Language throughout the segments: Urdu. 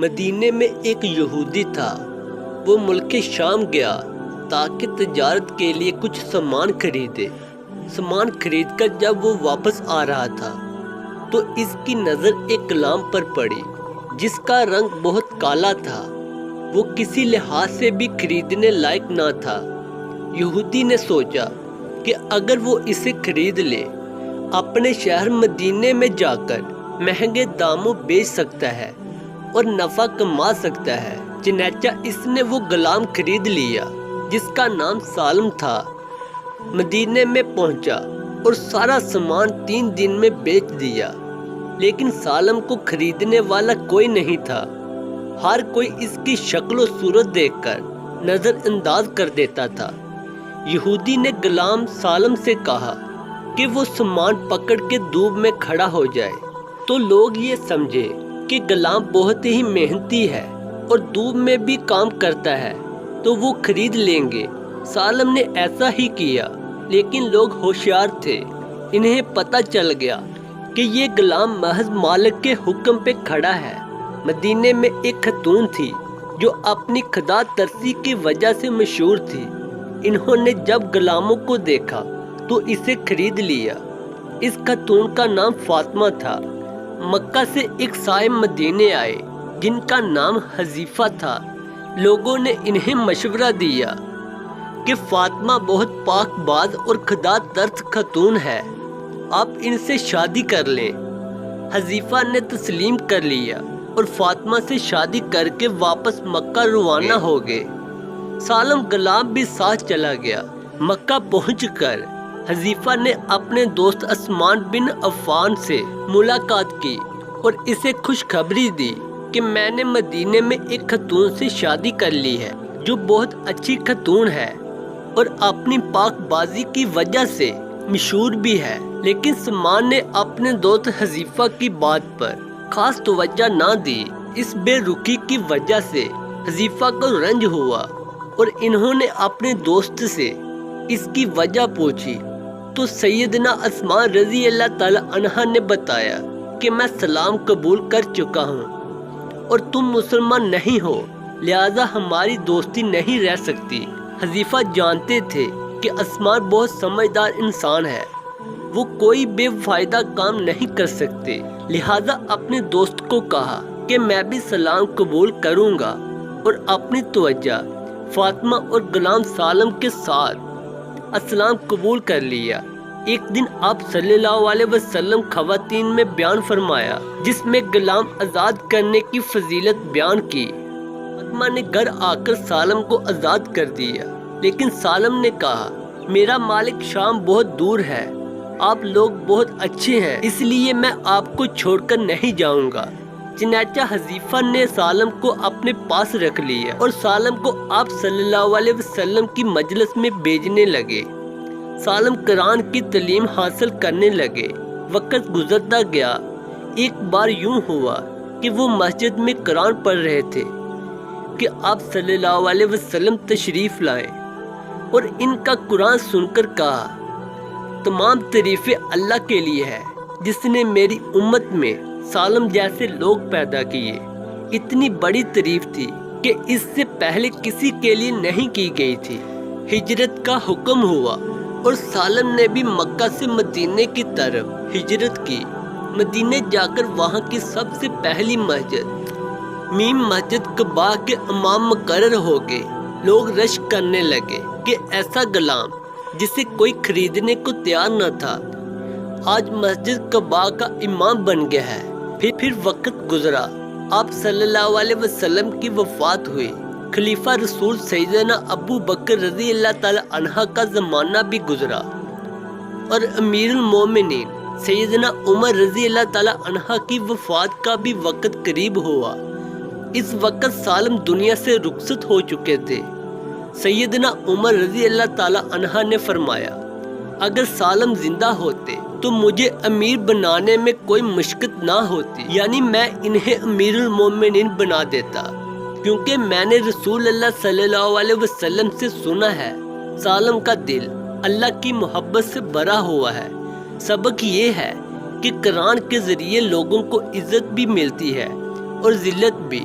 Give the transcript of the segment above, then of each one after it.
مدینے میں ایک یہودی تھا۔ وہ ملک شام گیا تاکہ تجارت کے لیے کچھ سامان خریدے۔ سامان خرید کر جب وہ واپس آ رہا تھا تو اس کی نظر ایک غلام پر پڑی جس کا رنگ بہت کالا تھا۔ وہ کسی لحاظ سے بھی خریدنے لائق نہ تھا۔ یہودی نے سوچا کہ اگر وہ اسے خرید لے اپنے شہر مدینے میں جا کر مہنگے داموں بیچ سکتا ہے اور نفع کما سکتا ہے۔ چنانچہ اس نے وہ غلام خرید لیا جس کا نام سالم تھا۔ مدینے میں پہنچا اور سارا سامان 3 دن میں بیچ دیا، لیکن سالم کو خریدنے والا کوئی نہیں تھا۔ ہر کوئی اس کی شکل و صورت دیکھ کر نظر انداز کر دیتا تھا۔ یہودی نے غلام سالم سے کہا کہ وہ سامان پکڑ کے دھوپ میں کھڑا ہو جائے تو لوگ یہ سمجھے کہ غلام بہت ہی محنتی ہے اور دھوپ میں بھی کام کرتا ہے تو وہ خرید لیں گے۔ سالم نے ایسا ہی کیا، لیکن لوگ ہوشیار تھے۔ انہیں پتہ چل گیا کہ یہ غلام محض مالک کے حکم پہ کھڑا ہے۔ مدینے میں ایک خاتون تھی جو اپنی خدا ترسی کی وجہ سے مشہور تھی۔ انہوں نے جب غلاموں کو دیکھا تو اسے خرید لیا۔ اس خاتون کا نام فاطمہ تھا۔ مکہ سے ایک صائم مدینے آئے جن کا نام حذیفہ تھا۔ لوگوں نے انہیں مشورہ دیا کہ فاطمہ بہت پاک باز اور خدا ترس خاتون ہے، آپ ان سے شادی کر لیں۔ حذیفہ نے تسلیم کر لیا اور فاطمہ سے شادی کر کے واپس مکہ روانہ ہو گئے۔ سالم غلام بھی ساتھ چلا گیا۔ مکہ پہنچ کر حذیفہ نے اپنے دوست عثمان بن عفان سے ملاقات کی اور اسے خوشخبری دی کہ میں نے مدینے میں ایک خاتون سے شادی کر لی ہے جو بہت اچھی خاتون ہے اور اپنی پاک بازی کی وجہ سے مشہور بھی ہے۔ لیکن عثمان نے اپنے دوست حذیفہ کی بات پر خاص توجہ نہ دی۔ اس بے رخی کی وجہ سے حذیفہ کو رنج ہوا اور انہوں نے اپنے دوست سے اس کی وجہ پوچھی تو سیدنا عثمان رضی اللہ تعالی عنہ نے بتایا کہ میں اسلام قبول کر چکا ہوں اور تم مسلمان نہیں ہو، لہذا ہماری دوستی نہیں رہ سکتی۔ حذیفہ جانتے تھے کہ عثمان بہت سمجھدار انسان ہے، وہ کوئی بے فائدہ کام نہیں کر سکتے، لہذا اپنے دوست کو کہا کہ میں بھی اسلام قبول کروں گا اور اپنی توجہ فاطمہ اور غلام سالم کے ساتھ اسلام قبول کر لیا۔ ایک دن آپ صلی اللہ علیہ وسلم خواتین میں بیان فرمایا جس میں غلام آزاد کرنے کی فضیلت بیان کی۔ فاطمہ نے گھر آ کر سالم کو آزاد کر دیا، لیکن سالم نے کہا میرا مالک شام بہت دور ہے، آپ لوگ بہت اچھے ہیں، اس لیے میں آپ کو چھوڑ کر نہیں جاؤں گا۔ چنانچہ حذیفہ نے سالم کو اپنے پاس رکھ لیا اور سالم کو آپ صلی اللہ علیہ وسلم کی مجلس میں بھیجنے لگے۔ سالم قرآن کی تعلیم حاصل کرنے لگے۔ وقت گزرتا گیا۔ ایک بار یوں ہوا کہ وہ مسجد میں قرآن پڑھ رہے تھے کہ آپ صلی اللہ علیہ وسلم تشریف لائے اور ان کا قرآن سن کر کہا تمام تعریفیں اللہ کے لیے ہے جس نے میری امت میں سالم جیسے لوگ پیدا کیے۔ اتنی بڑی تعریف تھی کہ اس سے پہلے کسی کے لیے نہیں کی گئی تھی۔ ہجرت کا حکم ہوا اور سالم نے بھی مکہ سے مدینے کی طرف ہجرت کی۔ مدینے جا کر وہاں کی سب سے پہلی مسجد مسجد قباء کے امام مقرر ہو گئے۔ لوگ رش کرنے لگے کہ ایسا غلام جسے کوئی خریدنے کو تیار نہ تھا آج مسجد قباء کا امام بن گیا ہے۔ پھر وقت گزرا، آپ صلی اللہ علیہ وسلم کی وفات ہوئی۔ خلیفہ رسول سیدنا ابو بکر رضی اللہ تعالی عنہ کا زمانہ بھی گزرا اور امیر المومنین سیدنا عمر رضی اللہ تعالی عنہ کی وفات کا بھی وقت قریب ہوا۔ اس وقت سالم دنیا سے رخصت ہو چکے تھے۔ سیدنا عمر رضی اللہ تعالی عنہ نے فرمایا اگر سالم زندہ ہوتے تو مجھے امیر بنانے میں کوئی مشکل نہ ہوتی، یعنی میں انہیں امیر المومنین بنا دیتا، کیونکہ میں نے رسول اللہ صلی اللہ علیہ وسلم سے سنا ہے سالم کا دل اللہ کی محبت سے بھرا ہوا ہے۔ سبق یہ ہے کہ قرآن کے ذریعے لوگوں کو عزت بھی ملتی ہے اور ذلت بھی۔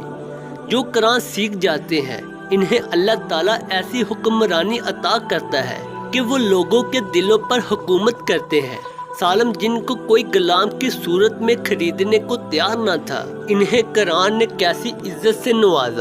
جو قرآن سیکھ جاتے ہیں انہیں اللہ تعالیٰ ایسی حکمرانی عطا کرتا ہے کہ وہ لوگوں کے دلوں پر حکومت کرتے ہیں۔ سالم جن کو کوئی غلام کی صورت میں خریدنے کو تیار نہ تھا، انہیں قرآن نے کیسی عزت سے نوازا۔